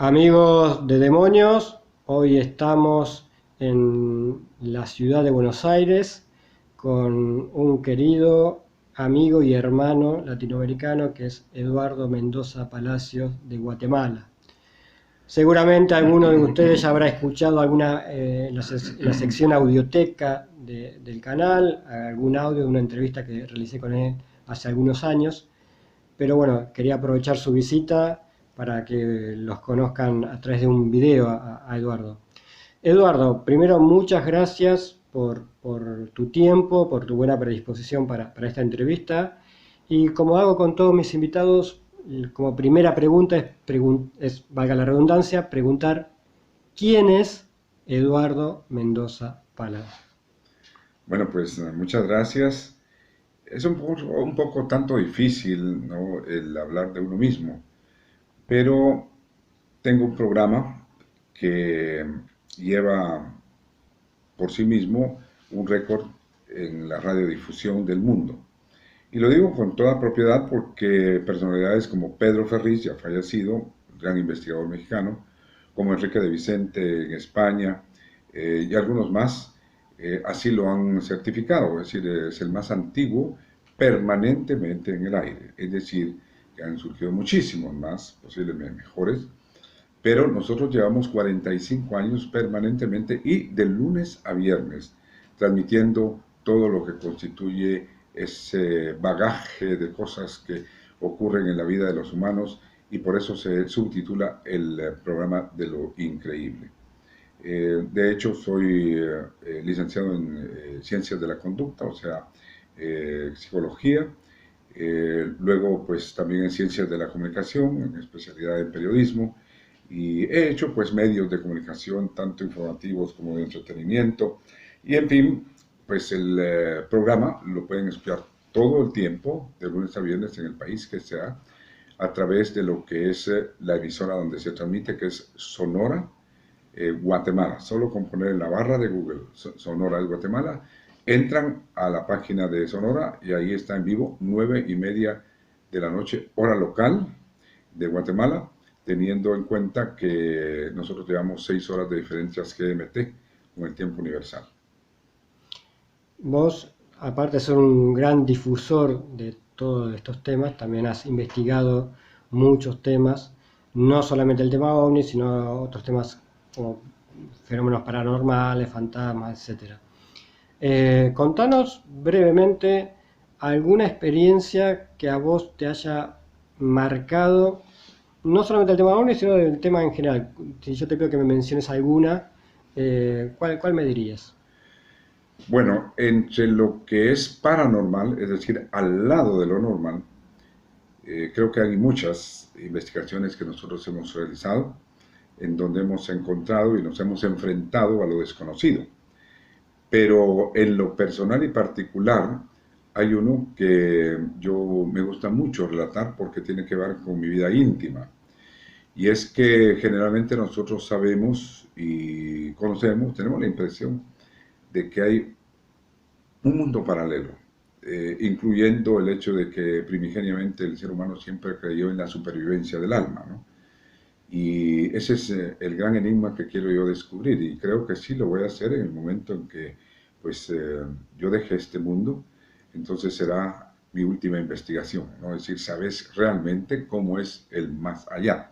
Amigos de demonios, hoy estamos en la ciudad de Buenos Aires con un querido amigo y hermano latinoamericano que es Eduardo Mendoza Palacios de Guatemala. Seguramente alguno de ustedes ya habrá escuchado alguna en la sección audioteca del canal, algún audio de una entrevista que realicé con él hace algunos años. Pero bueno, quería aprovechar su visita para que los conozcan a través de un video a Eduardo. Eduardo, primero muchas gracias por tu tiempo, por tu buena predisposición para esta entrevista. Y como hago con todos mis invitados, como primera pregunta valga la redundancia, preguntar ¿quién es Eduardo Mendoza Pala? Bueno, pues muchas gracias. Es un poco tanto difícil, ¿no? El hablar de uno mismo, pero tengo un programa que lleva por sí mismo un récord en la radiodifusión del mundo. Y lo digo con toda propiedad porque personalidades como Pedro Ferriz, ya fallecido, gran investigador mexicano, como Enrique de Vicente en España, y algunos más, así lo han certificado, es decir, es el más antiguo permanentemente en el aire, es decir, que han surgido muchísimos más, posiblemente mejores, pero nosotros llevamos 45 años permanentemente y de lunes a viernes transmitiendo todo lo que constituye ese bagaje de cosas que ocurren en la vida de los humanos y por eso se subtitula el programa de lo increíble. De hecho, soy licenciado en Ciencias de la Conducta, o sea, Psicología. Luego, pues también en Ciencias de la Comunicación, en especialidad en Periodismo. Y he hecho, pues, medios de comunicación, tanto informativos como de entretenimiento. Y, en fin, pues el programa lo pueden escuchar todo el tiempo, de lunes a viernes, en el país que sea, a través de lo que es la emisora donde se transmite, que es Sonora Guatemala. Solo con poner en la barra de Google Sonora de Guatemala, entran a la página de Sonora y ahí está en vivo 9:30 de la noche, hora local de Guatemala, teniendo en cuenta que nosotros llevamos 6 horas de diferencias GMT con el tiempo universal. Vos, aparte de ser un gran difusor de todos estos temas, también has investigado muchos temas, no solamente el tema OVNI, sino otros temas como fenómenos paranormales, fantasmas, etcétera. Contanos brevemente alguna experiencia que a vos te haya marcado, no solamente el tema OVNI, sino el tema en general. Si yo te pido que me menciones alguna, ¿cuál me dirías? Bueno, entre lo que es paranormal, es decir, al lado de lo normal, creo que hay muchas investigaciones que nosotros hemos realizado en donde hemos encontrado y nos hemos enfrentado a lo desconocido. Pero en lo personal y particular, hay uno que yo me gusta mucho relatar porque tiene que ver con mi vida íntima. Y es que generalmente nosotros sabemos y conocemos, tenemos la impresión de que hay un mundo paralelo, incluyendo el hecho de que primigeniamente el ser humano siempre creyó en la supervivencia del alma, ¿no? Y ese es el gran enigma que quiero yo descubrir y creo que sí lo voy a hacer en el momento en que pues yo deje este mundo, entonces será mi última investigación, ¿no? Es decir, sabes realmente cómo es el más allá.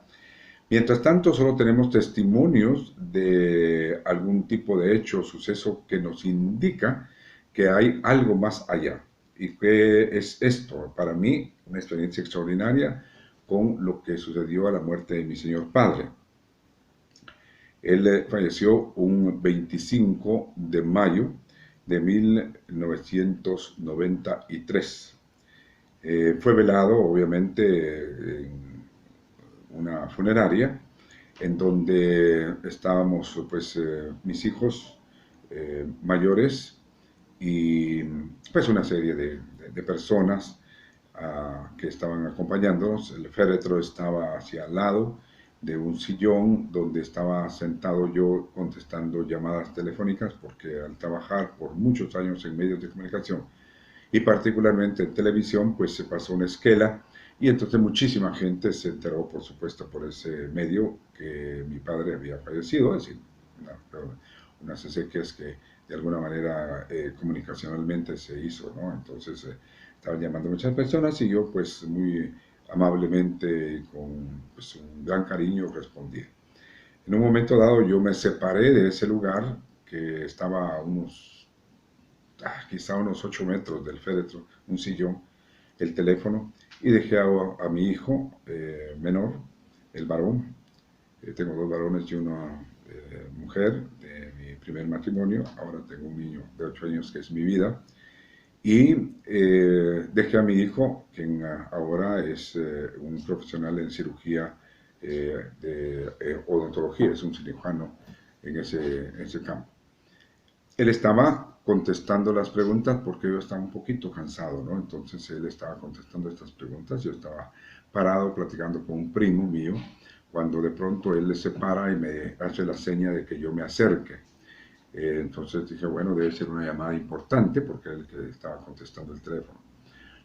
Mientras tanto, solo tenemos testimonios de algún tipo de hecho o suceso que nos indica que hay algo más allá. ¿Y qué es esto? Para mí, una experiencia extraordinaria con lo que sucedió a la muerte de mi señor padre. Él falleció un 25 de mayo de 1993. Fue velado, obviamente, en una funeraria en donde estábamos, pues, mis hijos mayores y pues una serie de personas que estaban acompañándonos. El féretro estaba hacia al lado de un sillón donde estaba sentado yo contestando llamadas telefónicas porque al trabajar por muchos años en medios de comunicación y particularmente en televisión, pues se pasó una esquela Y entonces muchísima gente se enteró, por supuesto, por ese medio que mi padre había fallecido, es decir, unas exequias que de alguna manera comunicacionalmente se hizo, ¿no? Entonces estaban llamando muchas personas y yo pues muy amablemente y con pues, un gran cariño respondí. En un momento dado yo me separé de ese lugar que estaba a unos, quizá unos 8 metros del féretro, un sillón, el teléfono, y dejé a mi hijo menor, el varón. Tengo dos varones y una mujer de mi primer matrimonio. Ahora tengo un niño de 8 años que es mi vida. Y dejé a mi hijo, quien ahora es un profesional en cirugía de odontología, es un cirujano en ese campo. Él estaba contestando las preguntas porque yo estaba un poquito cansado, ¿no? Entonces él estaba contestando estas preguntas, yo estaba parado platicando con un primo mío, cuando de pronto él se para y me hace la seña de que yo me acerque. Entonces dije, bueno, debe ser una llamada importante porque él que estaba contestando el teléfono.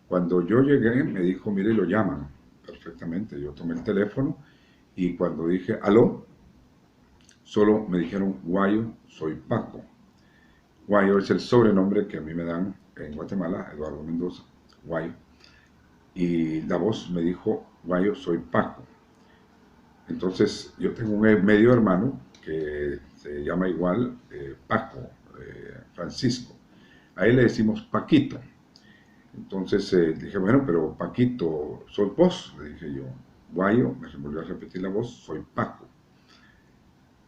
Cuando yo llegué, me dijo, mire, lo llaman perfectamente. Yo tomé el teléfono y cuando dije, aló, solo me dijeron, Guayo, soy Paco. Guayo es el sobrenombre que a mí me dan en Guatemala, Eduardo Mendoza, Guayo. Y la voz me dijo, Guayo, soy Paco. Entonces yo tengo un medio hermano que se llama igual Paco, Francisco. A él le decimos Paquito. Entonces dije, bueno, pero Paquito, ¿soy vos? Le dije yo. Guayo, me volvió a repetir la voz, soy Paco.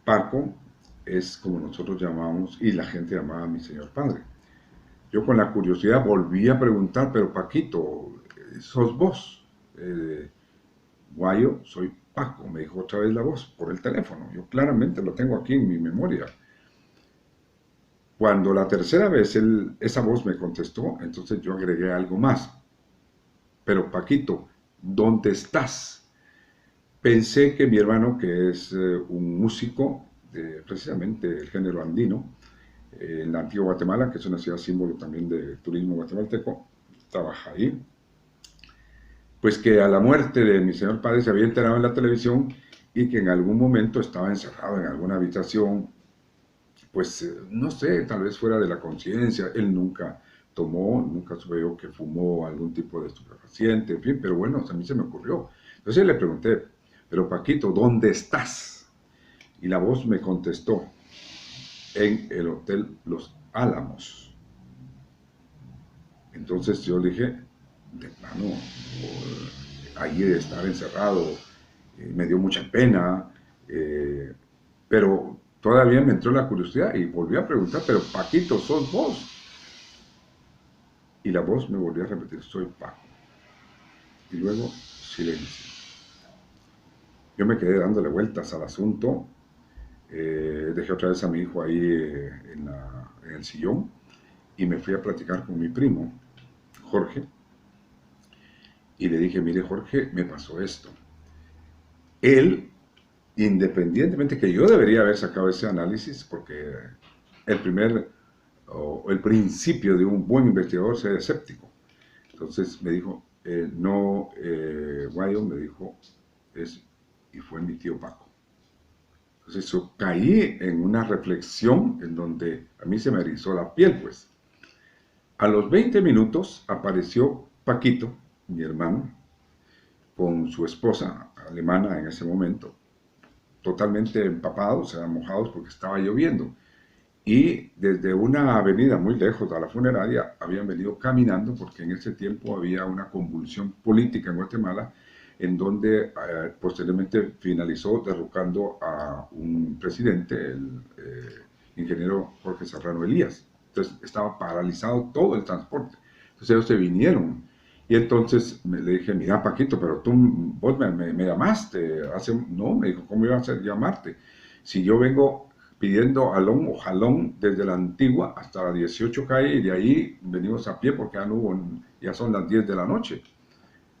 Paco es como nosotros llamamos y la gente llamaba a mi señor padre. Yo con la curiosidad volví a preguntar, pero Paquito, ¿sos vos? Guayo, soy Paco, me dijo otra vez la voz por el teléfono. Yo claramente lo tengo aquí en mi memoria. Cuando la tercera vez esa voz me contestó, entonces yo agregué algo más. Pero Paquito, ¿dónde estás? Pensé que mi hermano, que es un músico de precisamente el género andino, en la antigua Guatemala, que es una ciudad símbolo también del turismo guatemalteco, trabaja ahí, pues que a la muerte de mi señor padre se había enterado en la televisión y que en algún momento estaba encerrado en alguna habitación, pues no sé, tal vez fuera de la conciencia, él nunca tomó, nunca supe yo que fumó algún tipo de estupefaciente, en fin, pero bueno, a mí se me ocurrió. Entonces le pregunté, pero Paquito, ¿dónde estás? Y la voz me contestó, en el Hotel Los Álamos. Entonces yo le dije, de plano, ahí de estar encerrado, me dio mucha pena, pero todavía me entró la curiosidad y volví a preguntar, pero Paquito, ¿sos vos? Y la voz me volvió a repetir, soy Paco. Y luego, silencio. Yo me quedé dándole vueltas al asunto, dejé otra vez a mi hijo ahí en el sillón y me fui a platicar con mi primo, Jorge, y le dije, mire Jorge, me pasó esto. Él, independientemente que yo debería haber sacado ese análisis, porque el primer o el principio de un buen investigador es ser escéptico. Entonces me dijo, no, Guayo me dijo, y fue mi tío Paco. Entonces yo caí en una reflexión en donde a mí se me erizó la piel, pues. A los 20 minutos apareció Paquito, mi hermano, con su esposa alemana en ese momento, totalmente empapados, o sea, mojados porque estaba lloviendo. Y desde una avenida muy lejos de la funeraria habían venido caminando porque en ese tiempo había una convulsión política en Guatemala en donde posteriormente finalizó derrocando a un presidente, el ingeniero Jorge Serrano Elías. Entonces estaba paralizado todo el transporte. Entonces ellos se vinieron y entonces le dije, mira Paquito, pero vos me llamaste hace... No, me dijo, ¿cómo iba a hacer llamarte? Si yo vengo pidiendo alón o jalón desde la antigua hasta la 18 calle y de ahí venimos a pie porque ya son las 10 de la noche.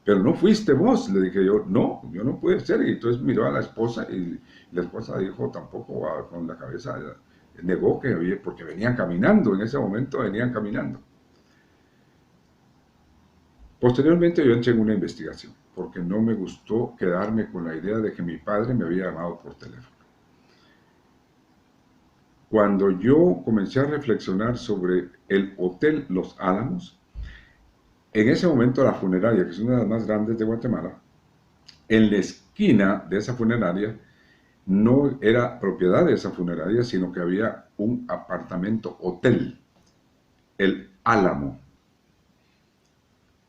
Pero no fuiste vos, le dije yo, no, yo no puede ser. Y entonces miró a la esposa y la esposa dijo tampoco con la cabeza, negó que había, porque venían caminando, en ese momento venían caminando. Posteriormente yo entré en una investigación. porque no me gustó quedarme con la idea de que mi padre me había llamado por teléfono. Cuando yo comencé a reflexionar sobre el Hotel Los Álamos, en ese momento la funeraria, que es una de las más grandes de Guatemala, en la esquina de esa funeraria no era propiedad de esa funeraria, sino que había un apartamento hotel, el Álamo.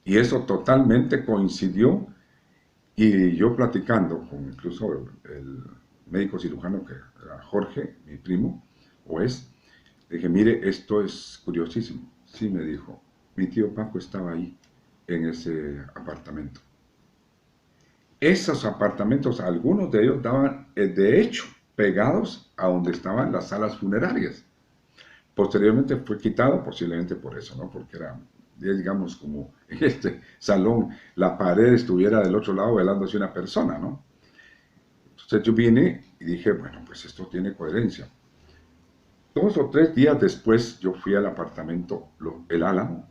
Y eso totalmente coincidió, y yo platicando con incluso el médico cirujano, que era Jorge, mi primo, o es, dije, mire, esto es curiosísimo. Sí, me dijo, mi tío Paco estaba ahí, en ese apartamento. Esos apartamentos, algunos de ellos daban, de hecho, pegados a donde estaban las salas funerarias. Posteriormente fue quitado, posiblemente por eso, ¿no? Porque era, digamos, como en este salón, la pared estuviera del otro lado velándose una persona, ¿no? Entonces yo vine y dije, bueno, pues esto tiene coherencia. 2 o 3 días después yo fui al apartamento El Álamo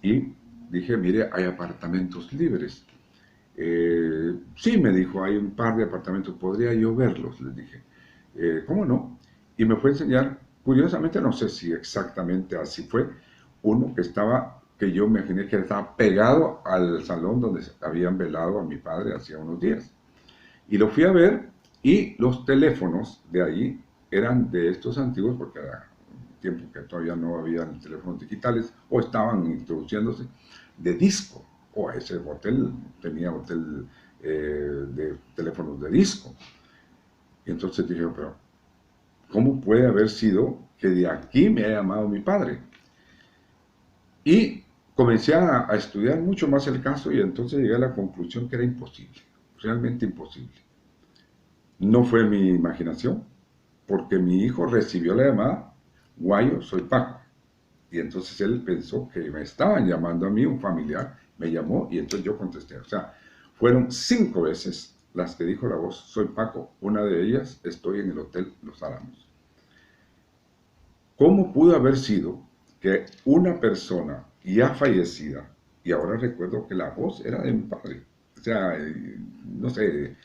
y dije, mire, hay apartamentos libres. Sí, me dijo, hay un par de apartamentos, ¿podría yo verlos? Les dije, ¿cómo no? Y me fue a enseñar, curiosamente, no sé si exactamente así fue, uno que estaba, que yo me imaginé que estaba pegado al salón donde habían velado a mi padre hacía unos días. Y lo fui a ver y los teléfonos de ahí eran de estos antiguos, porque era un tiempo que todavía no había teléfonos digitales o estaban introduciéndose, de disco. O ese hotel tenía hotel de teléfonos de disco. Y entonces dije, pero ¿cómo puede haber sido que de aquí me haya llamado mi padre? Y comencé a estudiar mucho más el caso y entonces llegué a la conclusión que era imposible, realmente imposible. No fue mi imaginación, porque mi hijo recibió la llamada, Guayo, soy Paco. Y entonces él pensó que me estaban llamando a mí, un familiar, me llamó y entonces yo contesté. O sea, fueron 5 veces las que dijo la voz, soy Paco. Una de ellas, estoy en el Hotel Los Álamos. ¿Cómo pudo haber sido que una persona ya fallecida, y ahora recuerdo que la voz era de mi padre, o sea, no sé,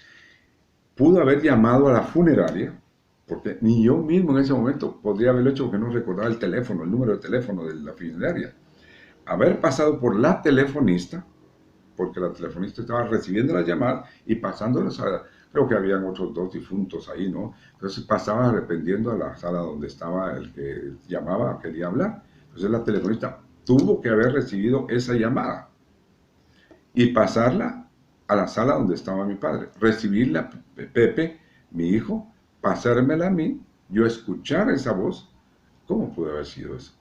pudo haber llamado a la funeraria, porque ni yo mismo en ese momento podría haberlo hecho porque no recordaba el teléfono, el número de teléfono de la funeraria. Haber pasado por la telefonista, porque la telefonista estaba recibiendo las llamadas y pasándolas a, creo que habían otros 2 difuntos ahí, ¿no? Entonces pasaba dependiendo a la sala donde estaba el que llamaba, quería hablar. Entonces la telefonista tuvo que haber recibido esa llamada y pasarla a la sala donde estaba mi padre, recibirla, Pepe, mi hijo, pasármela a mí, yo escuchar esa voz. ¿Cómo pudo haber sido eso?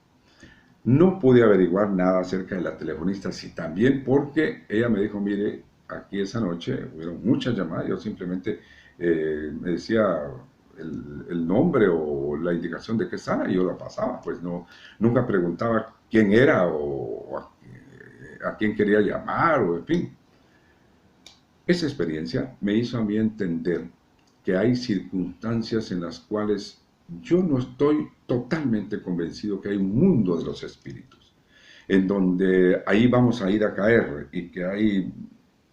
No pude averiguar nada acerca de la telefonista, sí, también porque ella me dijo, mire, aquí esa noche hubieron muchas llamadas, yo simplemente me decía el nombre o la indicación de qué sala y yo la pasaba, pues no, nunca preguntaba quién era o a quién quería llamar o en fin. Esa experiencia me hizo a mí entender que hay circunstancias en las cuales yo no estoy totalmente convencido que hay un mundo de los espíritus, en donde ahí vamos a ir a caer y que hay,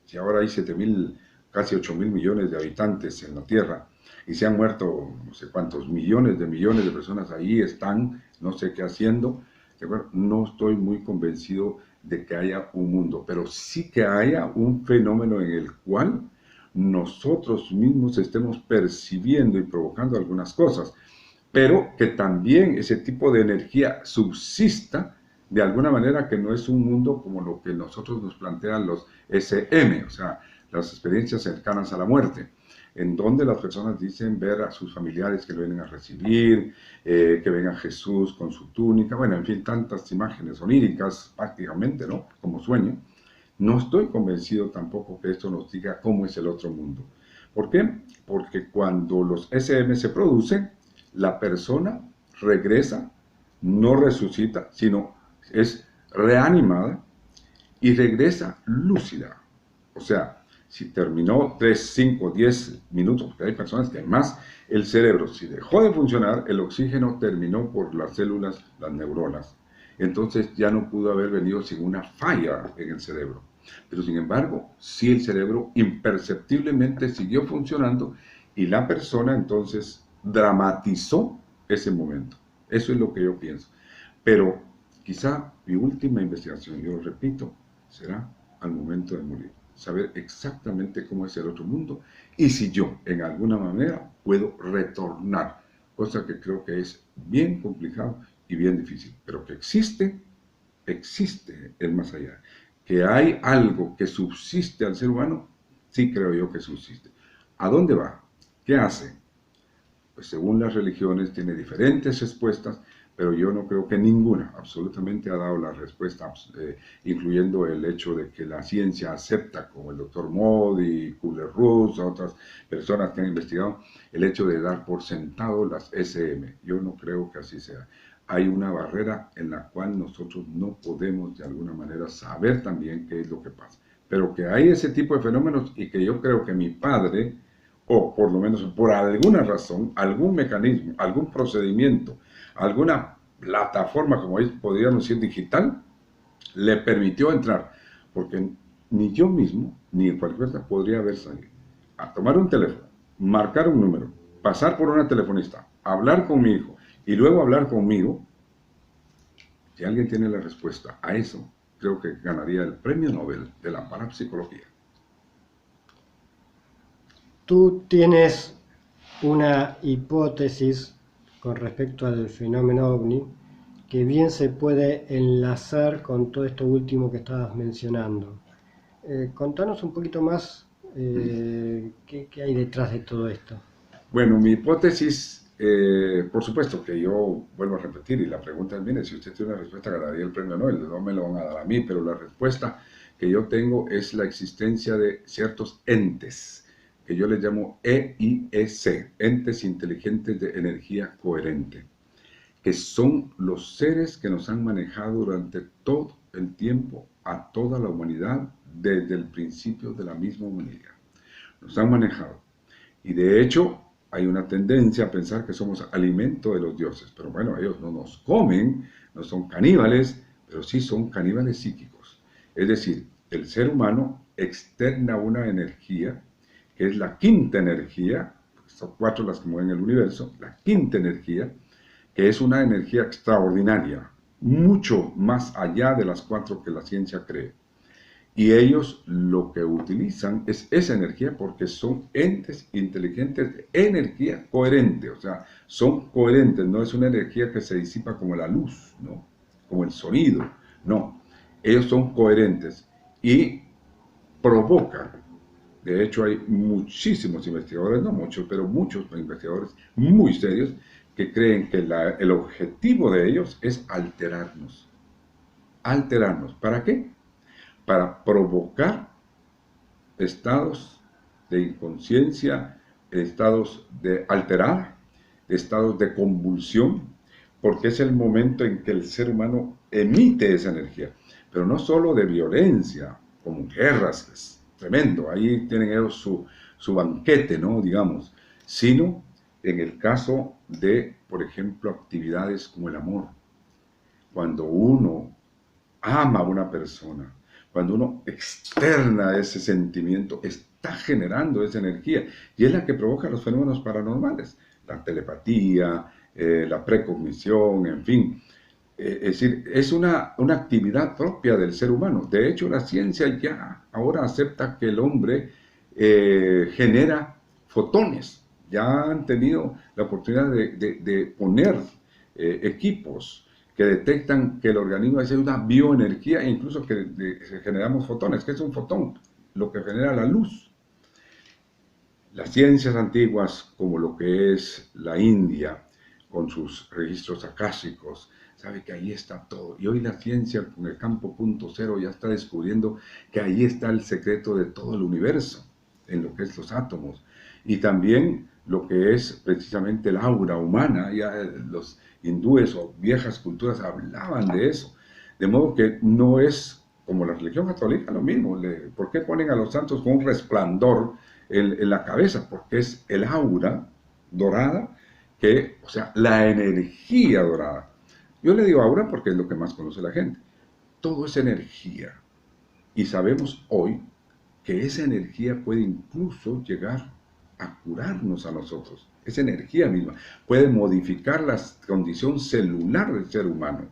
si ahora hay 7.000, casi 8.000 millones de habitantes en la Tierra y se han muerto no sé cuántos millones de personas ahí están, no sé qué haciendo, no estoy muy convencido de que haya un mundo, pero sí que haya un fenómeno en el cual nosotros mismos estemos percibiendo y provocando algunas cosas, pero que también ese tipo de energía subsista de alguna manera, que no es un mundo como lo que nosotros nos plantean los SM, o sea, las experiencias cercanas a la muerte, en donde las personas dicen ver a sus familiares que lo vienen a recibir, que venga Jesús con su túnica, bueno, en fin, tantas imágenes oníricas prácticamente, ¿no? Como sueño. No estoy convencido tampoco que esto nos diga cómo es el otro mundo. ¿Por qué? Porque cuando los SM se producen, la persona regresa, no resucita, sino es reanimada y regresa lúcida. O sea, si terminó 3, 5, 10 minutos, porque hay personas que además el cerebro, si dejó de funcionar, el oxígeno terminó por las células, las neuronas. Entonces ya no pudo haber venido sin una falla en el cerebro. Pero sin embargo, sí el cerebro imperceptiblemente siguió funcionando y la persona entonces dramatizó ese momento. Eso es lo que yo pienso. Pero quizá mi última investigación, yo lo repito, será al momento de morir. Saber exactamente cómo es el otro mundo y si yo en alguna manera puedo retornar, cosa que creo que es bien complicado y bien difícil, pero que existe el más allá. Que hay algo que subsiste al ser humano, sí creo yo que subsiste. ¿A dónde va? ¿Qué hace? Pues según las religiones tiene diferentes respuestas, pero yo no creo que ninguna absolutamente ha dado la respuesta, incluyendo el hecho de que la ciencia acepta, como el doctor Modi, Kubler-Ross, otras personas que han investigado, el hecho de dar por sentado las SM. Yo no creo que así sea. Hay una barrera en la cual nosotros no podemos de alguna manera saber también qué es lo que pasa. Pero que hay ese tipo de fenómenos y que yo creo que mi padre, o por lo menos por alguna razón, algún mecanismo, algún procedimiento, alguna plataforma, como podríamos decir, digital, le permitió entrar, porque ni yo mismo, ni cualquier persona podría haber salido a tomar un teléfono, marcar un número, pasar por una telefonista, hablar con mi hijo y luego hablar conmigo. Si alguien tiene la respuesta a eso, creo que ganaría el premio Nobel de la parapsicología. Tú tienes una hipótesis con respecto al fenómeno ovni que bien se puede enlazar con todo esto último que estabas mencionando. Contanos un poquito más qué hay detrás de todo esto. Bueno, mi hipótesis, por supuesto que yo vuelvo a repetir, y la pregunta es, mire, si usted tiene una respuesta, ganaría el premio Nobel, no me lo van a dar a mí, pero la respuesta que yo tengo es la existencia de ciertos entes, que yo les llamo EIEC, entes inteligentes de energía coherente, que son los seres que nos han manejado durante todo el tiempo a toda la humanidad, desde el principio de la misma humanidad. Nos han manejado. Y de hecho, hay una tendencia a pensar que somos alimento de los dioses. Pero bueno, ellos no nos comen, no son caníbales, pero sí son caníbales psíquicos. Es decir, el ser humano externa una energía, que es la quinta energía, son cuatro las que mueven el universo, la quinta energía, que es una energía extraordinaria, mucho más allá de las cuatro que la ciencia cree. Y ellos lo que utilizan es esa energía porque son entes inteligentes de energía coherente, o sea, son coherentes, no es una energía que se disipa como la luz, ¿no? Como el sonido, no. Ellos son coherentes y provocan. De hecho, hay muchísimos investigadores, no muchos, pero muchos investigadores muy serios que creen que el objetivo de ellos es alterarnos. Alterarnos. ¿Para qué? Para provocar estados de inconsciencia, estados de alterar, estados de convulsión, porque es el momento en que el ser humano emite esa energía, pero no solo de violencia, como guerras, es tremendo, ahí tienen ellos su banquete, ¿no? Digamos, sino en el caso de, por ejemplo, actividades como el amor. Cuando uno ama a una persona, cuando uno externa ese sentimiento, está generando esa energía y es la que provoca los fenómenos paranormales, la telepatía, la precognición, en fin. Es decir, es una actividad propia del ser humano. De hecho, la ciencia ya ahora acepta que el hombre genera fotones. Ya han tenido la oportunidad de poner equipos que detectan que el organismo es una bioenergía e incluso que generamos fotones. ¿Qué es un fotón? Lo que genera la luz. Las ciencias antiguas, como lo que es la India, con sus registros akáshicos, sabe que ahí está todo. Y hoy la ciencia con el campo punto cero ya está descubriendo que ahí está el secreto de todo el universo, en lo que es los átomos. Y también lo que es precisamente el aura humana, ya los hindúes o viejas culturas hablaban de eso. De modo que no es como la religión católica lo mismo. ¿Por qué ponen a los santos con un resplandor en la cabeza? Porque es el aura dorada, o sea, la energía dorada. Yo le digo aura porque es lo que más conoce la gente. Todo es energía. Y sabemos hoy que esa energía puede incluso llegar a curarnos a nosotros. Esa energía misma puede modificar la condición celular del ser humano.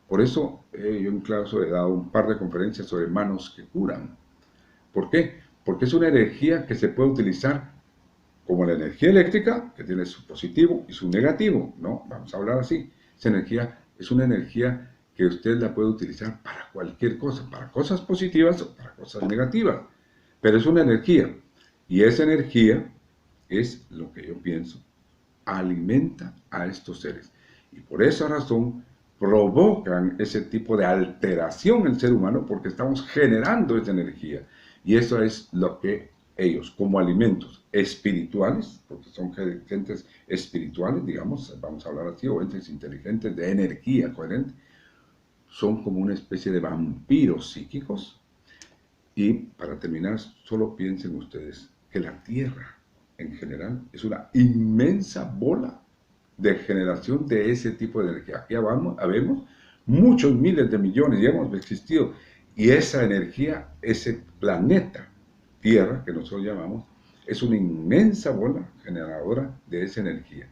Por eso yo en clase he dado un par de conferencias sobre manos que curan. ¿Por qué? Porque es una energía que se puede utilizar como la energía eléctrica, que tiene su positivo y su negativo, ¿no? Vamos a hablar así. Esa energía es una energía que usted la puede utilizar para cualquier cosa, para cosas positivas o para cosas negativas. Pero es una energía. Y esa energía es lo que yo pienso, alimenta a estos seres. Y por esa razón provocan ese tipo de alteración en el ser humano porque estamos generando esa energía. Y eso es lo que ellos, como alimentos espirituales, porque son entes espirituales, digamos, vamos a hablar así, o entes inteligentes de energía coherente, son como una especie de vampiros psíquicos. Y para terminar, solo piensen ustedes que la Tierra en general es una inmensa bola de generación de ese tipo de energía. Aquí habemos muchos miles de millones, ya hemos existido, y esa energía, ese planeta Tierra, que nosotros llamamos, es una inmensa bola generadora de esa energía.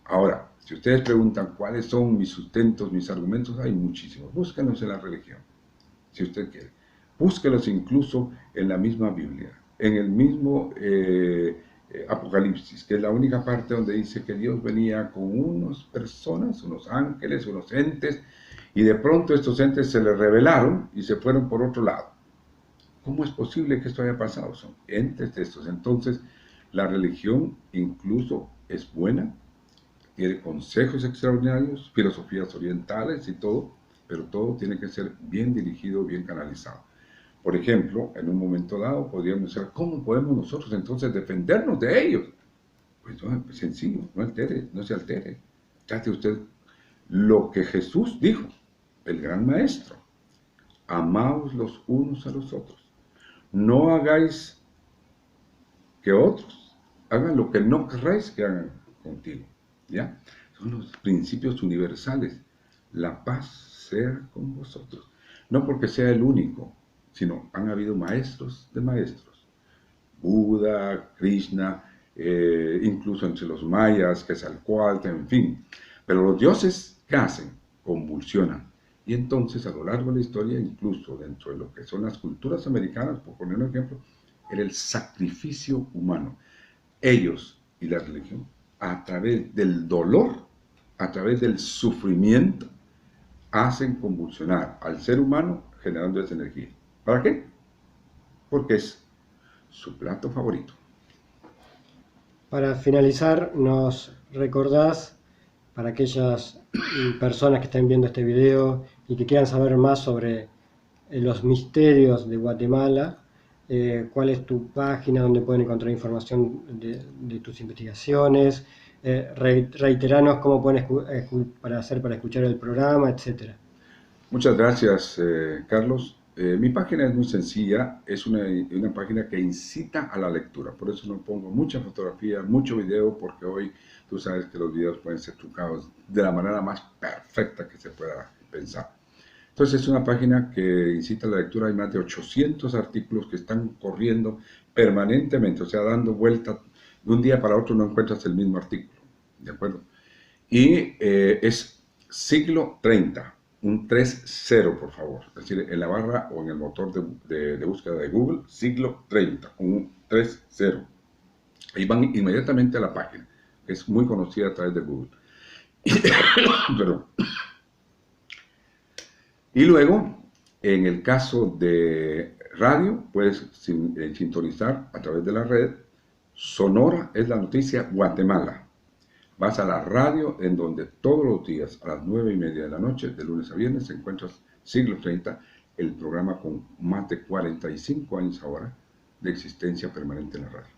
Ahora, si ustedes preguntan cuáles son mis sustentos, mis argumentos, hay muchísimos. Búsquenlos en la religión, si usted quiere. Búsquenlos incluso en la misma Biblia, en el mismo Apocalipsis, que es la única parte donde dice que Dios venía con unas personas, unos ángeles, unos entes, y de pronto estos entes se le rebelaron y se fueron por otro lado. ¿Cómo es posible que esto haya pasado? Son entes de estos. Entonces, la religión incluso es buena, tiene consejos extraordinarios, filosofías orientales y todo, pero todo tiene que ser bien dirigido, bien canalizado. Por ejemplo, en un momento dado podríamos decir, ¿cómo podemos nosotros entonces defendernos de ellos? Pues no, es sencillo, no altere, no se altere. Trate usted lo que Jesús dijo, el gran maestro. Amaos los unos a los otros. No hagáis que otros hagan lo que no querráis que hagan contigo. ¿Ya? Son los principios universales. La paz sea con vosotros. No porque sea el único, sino han habido maestros de maestros. Buda, Krishna, incluso entre los mayas, Quetzalcóatl, en fin. Pero los dioses, ¿qué hacen? Convulsionan. Y entonces, a lo largo de la historia, incluso dentro de lo que son las culturas americanas, por poner un ejemplo, era el sacrificio humano. Ellos y la religión, a través del dolor, a través del sufrimiento, hacen convulsionar al ser humano generando esa energía. ¿Para qué? Porque es su plato favorito. Para finalizar, ¿nos recordás para aquellas personas que estén viendo este video y que quieran saber más sobre los misterios de Guatemala, cuál es tu página donde pueden encontrar información de tus investigaciones, reiteranos cómo pueden para escuchar el programa, etcétera? Muchas gracias, Carlos. Mi página es muy sencilla, es una página que incita a la lectura, por eso no pongo mucha fotografía, mucho video, porque hoy tú sabes que los videos pueden ser trucados de la manera más perfecta que se pueda pensar. Entonces es una página que incita a la lectura, hay más de 800 artículos que están corriendo permanentemente, o sea, dando vuelta, de un día para otro no encuentras el mismo artículo, ¿de acuerdo? Y es siglo 30, un 3-0, por favor. Es decir, en la barra o en el motor de búsqueda de Google, siglo 30, un 3-0. Ahí van inmediatamente a la página, que es muy conocida a través de Google. Pero, y luego, en el caso de radio, puedes sintonizar a través de la red. Sonora es la noticia Guatemala. Vas a la radio en donde todos los días a las 9:30 de la noche, de lunes a viernes, encuentras Siglo 30, el programa con más de 45 años ahora de existencia permanente en la radio.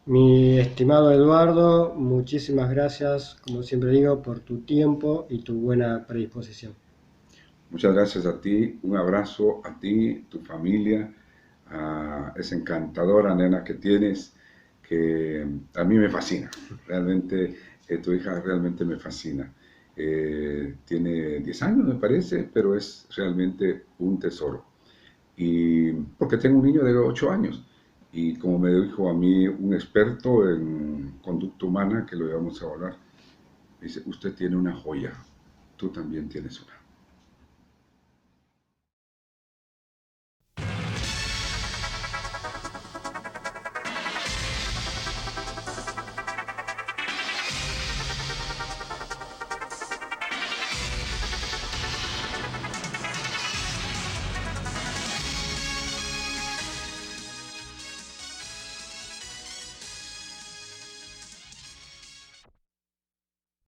Mi estimado Eduardo, muchísimas gracias, como siempre digo, por tu tiempo y tu buena predisposición. Muchas gracias a ti, un abrazo a ti, tu familia, a esa encantadora nena que tienes, que a mí me fascina, realmente tu hija realmente me fascina. Tiene 10 años me parece, pero es realmente un tesoro. y porque tengo un niño de 8 años. Y como me dijo a mí un experto en conducta humana, que lo íbamos a hablar, dice, usted tiene una joya, tú también tienes una.